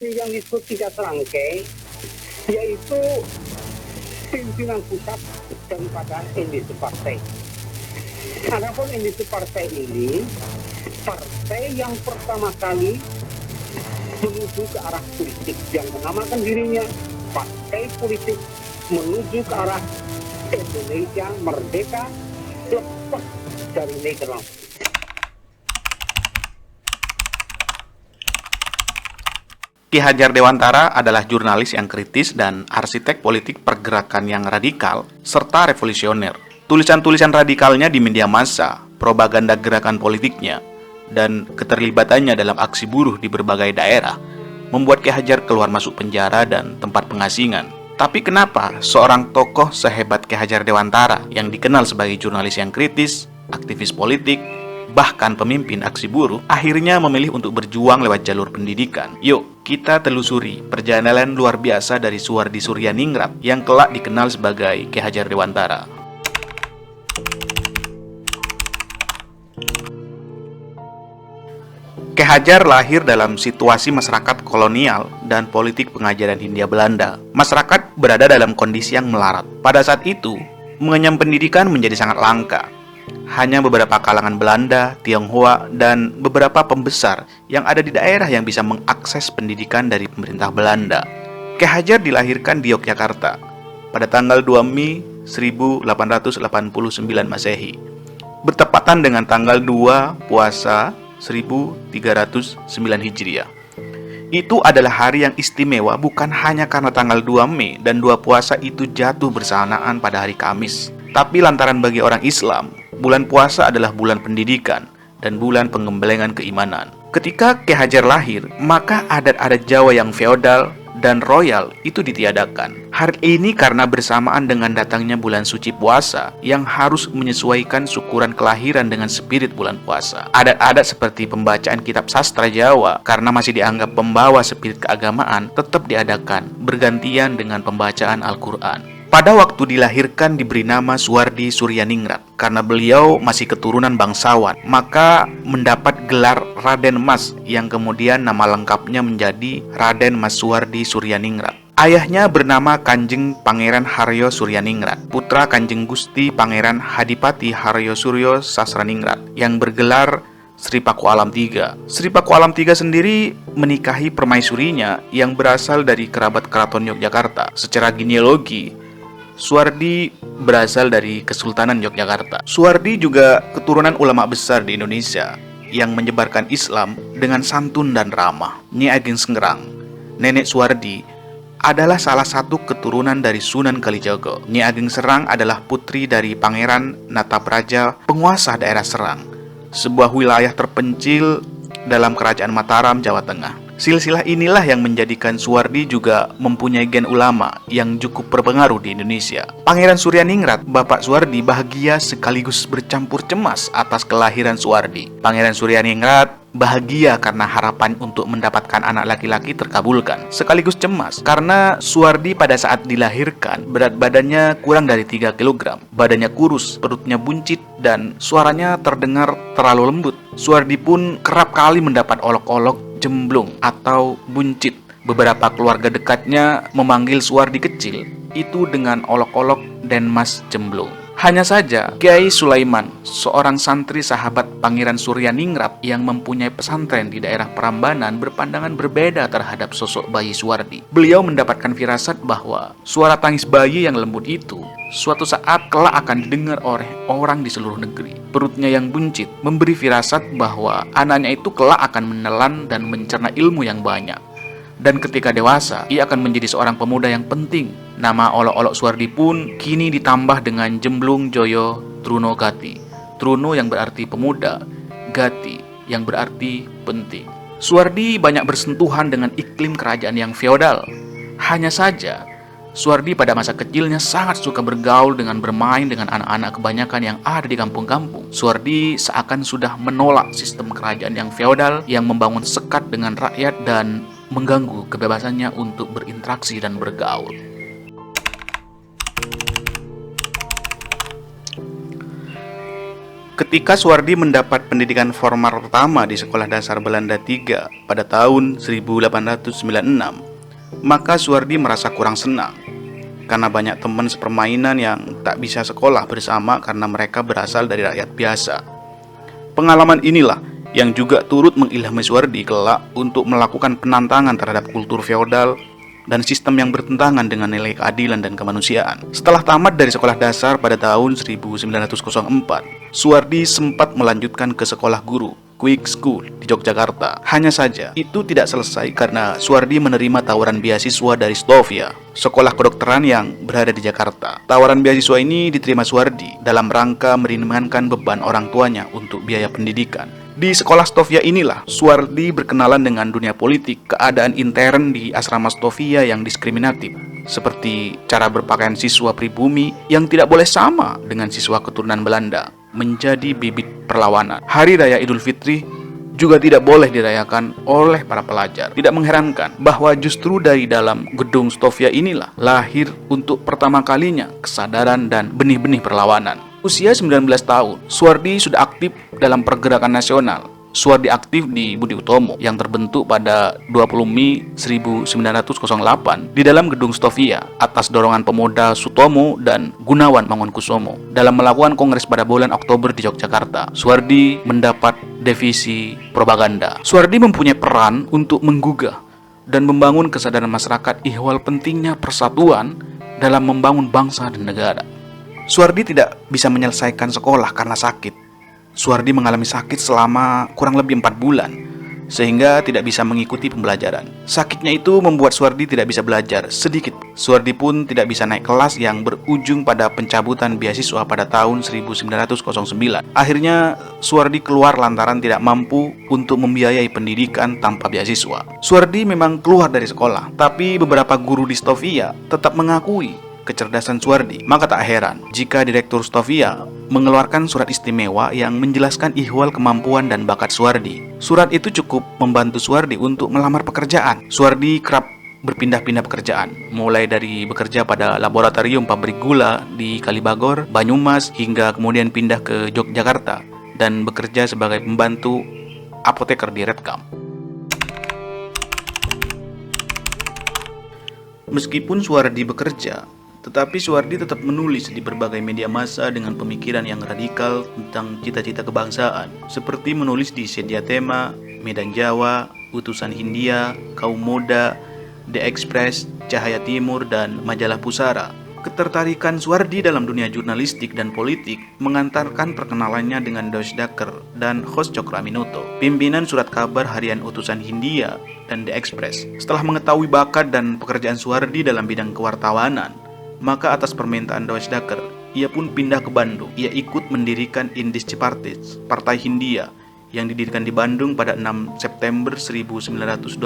yang disebut tiga serangkai, yaitu pimpinan pusat daripada industri partai. Adapun industri partai ini, partai yang pertama kali menuju ke arah politik, yang menamakan dirinya partai politik menuju ke arah Indonesia merdeka lepas dari Nederland. Ki Hajar Dewantara adalah jurnalis yang kritis dan arsitek politik pergerakan yang radikal serta revolusioner. Tulisan-tulisan radikalnya di media massa, propaganda gerakan politiknya, dan keterlibatannya dalam aksi buruh di berbagai daerah membuat Ki Hajar keluar masuk penjara dan tempat pengasingan. Tapi kenapa seorang tokoh sehebat Ki Hajar Dewantara yang dikenal sebagai jurnalis yang kritis, aktivis politik, bahkan pemimpin aksi buruh, akhirnya memilih untuk berjuang lewat jalur pendidikan? Yuk, kita telusuri perjalanan luar biasa dari Suwardi Suryaningrat yang kelak dikenal sebagai Ki Hajar Dewantara. Ki Hajar lahir dalam situasi masyarakat kolonial dan politik pengajaran Hindia Belanda. Masyarakat berada dalam kondisi yang melarat. Pada saat itu, mengenyam pendidikan menjadi sangat langka. Hanya beberapa kalangan Belanda, Tionghoa, dan beberapa pembesar yang ada di daerah yang bisa mengakses pendidikan dari pemerintah Belanda. Ki Hajar dilahirkan di Yogyakarta pada tanggal 2 Mei 1889 Masehi, bertepatan dengan tanggal 2 Puasa 1309 Hijriah. Itu adalah hari yang istimewa bukan hanya karena tanggal 2 Mei dan 2 Puasa itu jatuh bersamaan pada hari Kamis, tapi lantaran bagi orang Islam, bulan puasa adalah bulan pendidikan dan bulan pengembelengan keimanan. Ketika Ki Hajar lahir, maka adat-adat Jawa yang feodal dan royal itu ditiadakan. Hari ini karena bersamaan dengan datangnya bulan suci puasa yang harus menyesuaikan syukuran kelahiran dengan spirit bulan puasa. Adat-adat seperti pembacaan kitab sastra Jawa karena masih dianggap pembawa spirit keagamaan tetap diadakan bergantian dengan pembacaan Al-Quran. Pada waktu dilahirkan diberi nama Suwardi Suryaningrat karena beliau masih keturunan bangsawan, maka mendapat gelar Raden Mas yang kemudian nama lengkapnya menjadi Raden Mas Suwardi Suryaningrat. Ayahnya bernama Kanjeng Pangeran Haryo Suryaningrat, putra Kanjeng Gusti Pangeran Hadipati Haryo Suryo Sasraningrat yang bergelar Sri Paku Alam III. Sri Paku Alam III sendiri menikahi permaisurinya yang berasal dari kerabat keraton Yogyakarta. Secara genealogi, Suwardi berasal dari Kesultanan Yogyakarta. Suwardi juga keturunan ulama besar di Indonesia yang menyebarkan Islam dengan santun dan ramah. Nyi Ageng Senggerang, nenek Suwardi, adalah salah satu keturunan dari Sunan Kalijaga. Nyi Ageng Serang adalah putri dari Pangeran Natapraja, penguasa daerah Serang, sebuah wilayah terpencil dalam Kerajaan Mataram, Jawa Tengah. Silsilah inilah yang menjadikan Suwardi juga mempunyai gen ulama yang cukup berpengaruh di Indonesia. Pangeran Suryaningrat, Bapak Suwardi, bahagia sekaligus bercampur cemas atas kelahiran Suwardi. Pangeran Suryaningrat bahagia karena harapan untuk mendapatkan anak laki-laki terkabulkan, sekaligus cemas karena Suwardi pada saat dilahirkan berat badannya kurang dari 3 kg, badannya kurus, perutnya buncit, dan suaranya terdengar terlalu lembut. Suwardi pun kerap kali mendapat olok-olok jemblung atau buncit. Beberapa keluarga dekatnya memanggil Suwardi kecil itu dengan olok-olok dan Mas Jemblung. Hanya saja, Kiai Sulaiman, seorang santri sahabat Pangeran Suryaningrat yang mempunyai pesantren di daerah Prambanan, berpandangan berbeda terhadap sosok bayi Suwardi. Beliau mendapatkan firasat bahwa suara tangis bayi yang lembut itu suatu saat kelak akan didengar oleh orang di seluruh negeri. Perutnya yang buncit memberi firasat bahwa anaknya itu kelak akan menelan dan mencerna ilmu yang banyak. Dan ketika dewasa, ia akan menjadi seorang pemuda yang penting. Nama olok-olok Suwardi pun kini ditambah dengan Jemblung Joyo Truno Gati. Truno yang berarti pemuda, Gati yang berarti penting. Suwardi banyak bersentuhan dengan iklim kerajaan yang feodal. Hanya saja, Suwardi pada masa kecilnya sangat suka bergaul dengan bermain dengan anak-anak kebanyakan yang ada di kampung-kampung. Suwardi seakan sudah menolak sistem kerajaan yang feodal yang membangun sekat dengan rakyat dan mengganggu kebebasannya untuk berinteraksi dan bergaul. Ketika Suwardi mendapat pendidikan formal pertama di Sekolah Dasar Belanda 3 pada tahun 1896, maka Suwardi merasa kurang senang karena banyak teman sepermainan yang tak bisa sekolah bersama karena mereka berasal dari rakyat biasa. Pengalaman inilah yang juga turut mengilhami Suwardi kelak untuk melakukan penantangan terhadap kultur feodal dan sistem yang bertentangan dengan nilai keadilan dan kemanusiaan. Setelah tamat dari sekolah dasar pada tahun 1904, Suwardi sempat melanjutkan ke sekolah guru, Quick School di Yogyakarta. Hanya saja, itu tidak selesai karena Suwardi menerima tawaran beasiswa dari Stovia, sekolah kedokteran yang berada di Jakarta. Tawaran beasiswa ini diterima Suwardi dalam rangka meringankan beban orang tuanya untuk biaya pendidikan. Di sekolah Stovia inilah Suwardi berkenalan dengan dunia politik, keadaan intern di asrama Stovia yang diskriminatif, seperti cara berpakaian siswa pribumi yang tidak boleh sama dengan siswa keturunan Belanda, menjadi bibit perlawanan. Hari Raya Idul Fitri juga tidak boleh dirayakan oleh para pelajar. Tidak mengherankan bahwa justru dari dalam gedung Stovia inilah lahir untuk pertama kalinya kesadaran dan benih-benih perlawanan. Usia 19 tahun, Suwardi sudah aktif dalam pergerakan nasional. Suwardi aktif di Budi Utomo yang terbentuk pada 20 Mei 1908 di dalam gedung Stovia atas dorongan pemuda Sutomo dan Gunawan Mangunkusumo. Dalam melakukan kongres pada bulan Oktober di Yogyakarta, Suwardi mendapat divisi propaganda. Suwardi mempunyai peran untuk menggugah dan membangun kesadaran masyarakat ihwal pentingnya persatuan dalam membangun bangsa dan negara. Suwardi tidak bisa menyelesaikan sekolah karena sakit. Suwardi mengalami sakit selama kurang lebih 4 bulan, sehingga tidak bisa mengikuti pembelajaran. Sakitnya itu membuat Suwardi tidak bisa belajar sedikit. Suwardi pun tidak bisa naik kelas yang berujung pada pencabutan beasiswa pada tahun 1909. Akhirnya Suwardi keluar lantaran tidak mampu untuk membiayai pendidikan tanpa beasiswa. Suwardi memang keluar dari sekolah, tapi beberapa guru di Stovia tetap mengakui kecerdasan Suwardi. Maka tak heran jika Direktur Stovia mengeluarkan surat istimewa yang menjelaskan ihwal kemampuan dan bakat Suwardi. Surat itu cukup membantu Suwardi untuk melamar pekerjaan. Suwardi kerap berpindah-pindah pekerjaan, mulai dari bekerja pada laboratorium pabrik gula di Kalibagor, Banyumas, hingga kemudian pindah ke Yogyakarta dan bekerja sebagai pembantu apoteker di Redcamp. Meskipun Suwardi bekerja, tetapi Suwardi tetap menulis di berbagai media massa dengan pemikiran yang radikal tentang cita-cita kebangsaan, seperti menulis di Sedia Tema, Medan Jawa, Utusan Hindia, Kaum Muda, The Express, Cahaya Timur, dan Majalah Pusara. Ketertarikan Suwardi dalam dunia jurnalistik dan politik mengantarkan perkenalannya dengan Dosdaker dan Hos Cokroaminoto, pimpinan surat kabar harian Utusan Hindia dan The Express. Setelah mengetahui bakat dan pekerjaan Suwardi dalam bidang kewartawanan, maka atas permintaan Dosdaker, ia pun pindah ke Bandung. Ia ikut mendirikan Indis Cipartis, Partai Hindia, yang didirikan di Bandung pada 6 September 1912.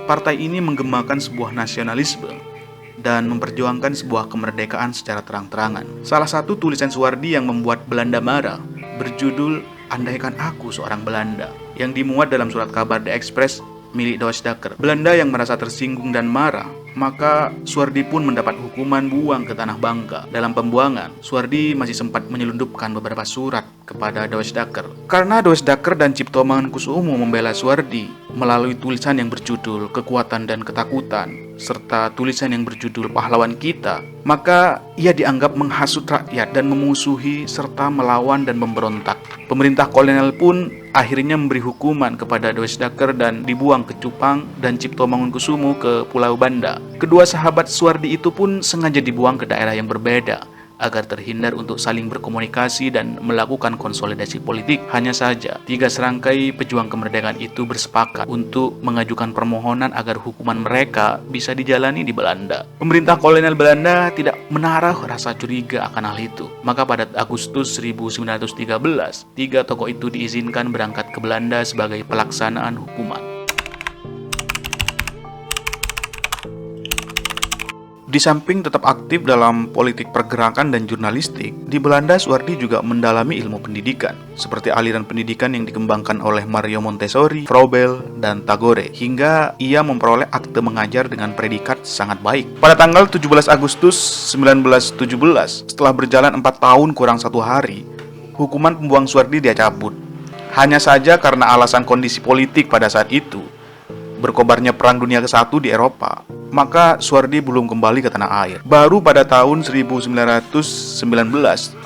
Partai ini menggemakan sebuah nasionalisme dan memperjuangkan sebuah kemerdekaan secara terang-terangan. Salah satu tulisan Suwardi yang membuat Belanda marah berjudul "Andaikan Aku Seorang Belanda", yang dimuat dalam surat kabar The Express milik Dosdaker. Belanda yang merasa tersinggung dan marah, maka Suwardi pun mendapat hukuman buang ke Tanah Bangka. Dalam pembuangan, Suwardi masih sempat menyelundupkan beberapa surat kepada Dosdaker. Karena Dosdaker dan Cipto Mangunkusumo membela Suwardi melalui tulisan yang berjudul Kekuatan dan Ketakutan, serta tulisan yang berjudul Pahlawan Kita, maka ia dianggap menghasut rakyat dan memusuhi serta melawan dan memberontak. Pemerintah kolonial pun akhirnya memberi hukuman kepada Dosdaker dan dibuang ke Cupang dan Cipto Mangunkusumo ke Pulau Banda. Kedua sahabat Suwardi itu pun sengaja dibuang ke daerah yang berbeda agar terhindar untuk saling berkomunikasi dan melakukan konsolidasi politik. Hanya saja, 3 serangkai pejuang kemerdekaan itu bersepakat untuk mengajukan permohonan agar hukuman mereka bisa dijalani di Belanda. Pemerintah kolonial Belanda tidak menaruh rasa curiga akan hal itu. Maka pada Agustus 1913, 3 tokoh itu diizinkan berangkat ke Belanda sebagai pelaksanaan hukuman. Di samping tetap aktif dalam politik pergerakan dan jurnalistik, di Belanda Suwardi juga mendalami ilmu pendidikan, seperti aliran pendidikan yang dikembangkan oleh Mario Montessori, Froebel, dan Tagore, hingga ia memperoleh akte mengajar dengan predikat sangat baik. Pada tanggal 17 Agustus 1917, setelah berjalan 4 tahun kurang 1 hari, hukuman pembuang Suwardi dia cabut. Hanya saja karena alasan kondisi politik pada saat itu, berkobarnya Perang Dunia ke-1 di Eropa, maka Suwardi belum kembali ke tanah air. Baru pada tahun 1919,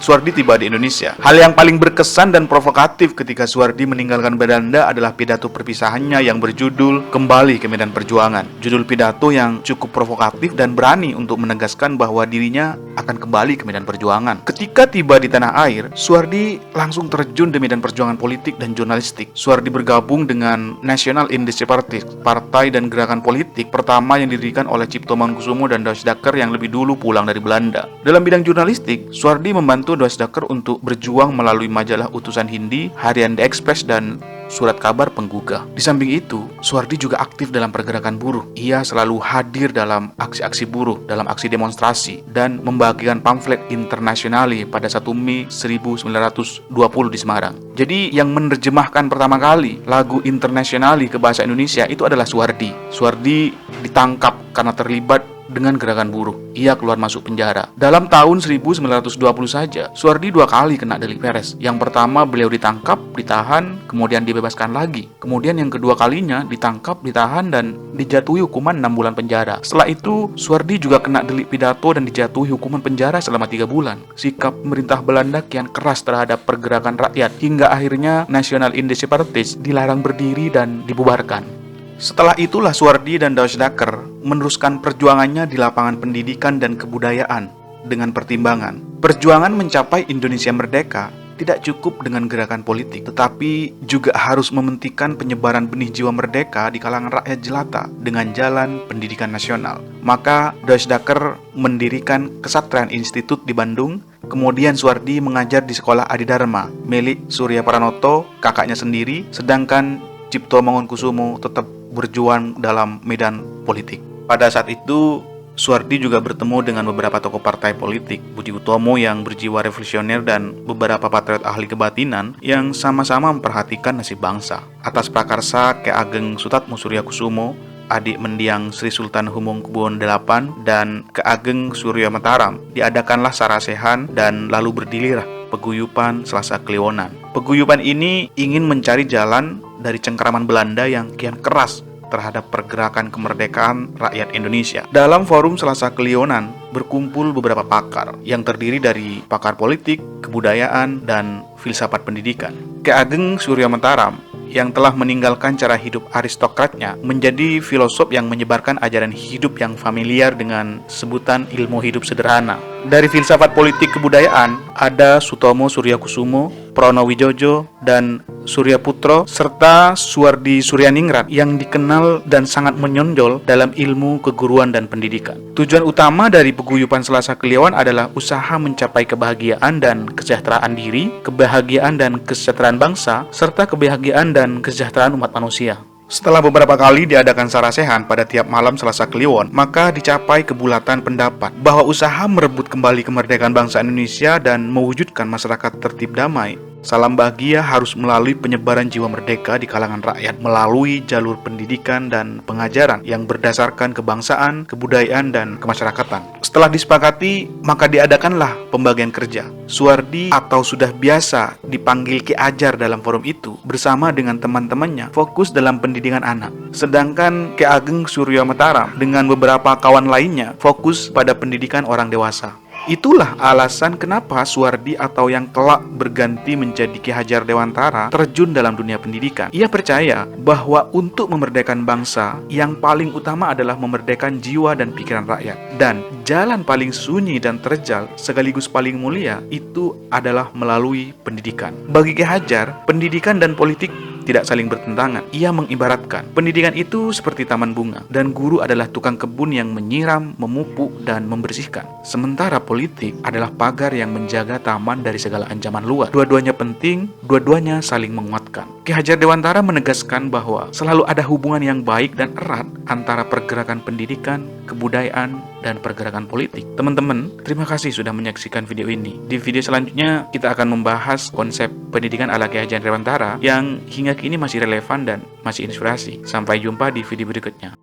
Suwardi tiba di Indonesia. Hal yang paling berkesan dan provokatif ketika Suwardi meninggalkan Belanda adalah pidato perpisahannya yang berjudul Kembali ke Medan Perjuangan. Judul pidato yang cukup provokatif dan berani untuk menegaskan bahwa dirinya akan kembali ke medan perjuangan. Ketika tiba di tanah air, Suwardi langsung terjun di medan perjuangan politik dan jurnalistik. Suwardi bergabung dengan National Industry Party, partai dan gerakan politik pertama yang didirikan oleh Cipto Mangunkusumo dan Dosdaker yang lebih dulu pulang dari Belanda. Dalam bidang jurnalistik, Suwardi membantu Dosdaker untuk berjuang melalui majalah Utusan Hindi, Harian The Express, dan Surat Kabar Penggugah. Di samping itu, Suwardi juga aktif dalam pergerakan buruh. Ia selalu hadir dalam aksi-aksi buruh, dalam aksi demonstrasi, dan membagikan pamflet internasionali pada 1 Mei 1920 di Semarang. Jadi yang menerjemahkan pertama kali lagu internasionali ke bahasa Indonesia itu adalah Suwardi. Suwardi ditangkap karena terlibat dengan gerakan buruh. Ia keluar masuk penjara. Dalam tahun 1920 saja, Suwardi 2 kali kena delik peres. Yang pertama beliau ditangkap, ditahan, kemudian dibebaskan lagi. Kemudian yang kedua kalinya ditangkap, ditahan, dan dijatuhi hukuman 6 bulan penjara. Setelah itu, Suwardi juga kena delik pidato dan dijatuhi hukuman penjara selama 3 bulan. Sikap pemerintah Belanda kian keras terhadap pergerakan rakyat, hingga akhirnya National Industry Party dilarang berdiri dan dibubarkan. Setelah itulah Suwardi dan Dosdaker meneruskan perjuangannya di lapangan pendidikan dan kebudayaan dengan pertimbangan perjuangan mencapai Indonesia merdeka tidak cukup dengan gerakan politik, tetapi juga harus mementingkan penyebaran benih jiwa merdeka di kalangan rakyat jelata dengan jalan pendidikan nasional. Maka Dosdaker mendirikan Kesatrian Institute di Bandung. Kemudian Suwardi mengajar di sekolah Adidharma milik Surya Pranoto, kakaknya sendiri, sedangkan Cipto Mangunkusumo tetap berjuang dalam medan politik. Pada saat itu, Suwardi juga bertemu dengan beberapa tokoh partai politik, Budi Utomo yang berjiwa revolusioner dan beberapa patriot ahli kebatinan yang sama-sama memperhatikan nasib bangsa. Atas prakarsa Ki Ageng Sutatmo Suryakusumo, adik mendiang Sri Sultan Hamengkubuwono VIII, dan Ki Ageng Surya Mataram, diadakanlah sarasehan dan lalu berdirilah Paguyuban Selasa Kliwonan. Paguyuban ini ingin mencari jalan dari cengkeraman Belanda yang kian keras terhadap pergerakan kemerdekaan rakyat Indonesia. Dalam forum Selasa Kliwonan berkumpul beberapa pakar yang terdiri dari pakar politik, kebudayaan, dan filsafat pendidikan. Ki Ageng Surya Mataram yang telah meninggalkan cara hidup aristokratnya menjadi filosof yang menyebarkan ajaran hidup yang familiar dengan sebutan ilmu hidup sederhana. Dari filsafat politik kebudayaan ada Sutomo Suryakusumo, Pronowijojo, dan Surya Putro, serta Suwardi Suryaningrat yang dikenal dan sangat menonjol dalam ilmu keguruan dan pendidikan. Tujuan utama dari Paguyuban Selasa Kliwon adalah usaha mencapai kebahagiaan dan kesejahteraan diri, kebahagiaan dan kesejahteraan bangsa, serta kebahagiaan dan kesejahteraan umat manusia. Setelah beberapa kali diadakan sarasehan pada tiap malam Selasa Kliwon, maka dicapai kebulatan pendapat bahwa usaha merebut kembali kemerdekaan bangsa Indonesia dan mewujudkan masyarakat tertib damai, salam bahagia harus melalui penyebaran jiwa merdeka di kalangan rakyat melalui jalur pendidikan dan pengajaran yang berdasarkan kebangsaan, kebudayaan, dan kemasyarakatan. Setelah disepakati, maka diadakanlah pembagian kerja. Suwardi atau sudah biasa dipanggil Ki Ajar dalam forum itu bersama dengan teman-temannya fokus dalam pendidikan anak. Sedangkan Ki Ageng Surya Mataram dengan beberapa kawan lainnya fokus pada pendidikan orang dewasa. Itulah alasan kenapa Suwardi atau yang kelak berganti menjadi Ki Hajar Dewantara terjun dalam dunia pendidikan. Ia percaya bahwa untuk memerdekakan bangsa, yang paling utama adalah memerdekakan jiwa dan pikiran rakyat. Dan jalan paling sunyi dan terjal sekaligus paling mulia itu adalah melalui pendidikan. Bagi Ki Hajar, pendidikan dan politik tidak saling bertentangan. Ia mengibaratkan pendidikan itu seperti taman bunga, dan guru adalah tukang kebun yang menyiram, memupuk, dan membersihkan. Sementara politik adalah pagar yang menjaga taman dari segala ancaman luar. Dua-duanya penting, dua-duanya saling menguatkan. Ki Hajar Dewantara menegaskan bahwa selalu ada hubungan yang baik dan erat antara pergerakan pendidikan, kebudayaan, dan pergerakan politik. Teman-teman, terima kasih sudah menyaksikan video ini. Di video selanjutnya, kita akan membahas konsep pendidikan ala Ki Hajar Dewantara yang hingga kini masih relevan dan masih inspirasi. Sampai jumpa di video berikutnya.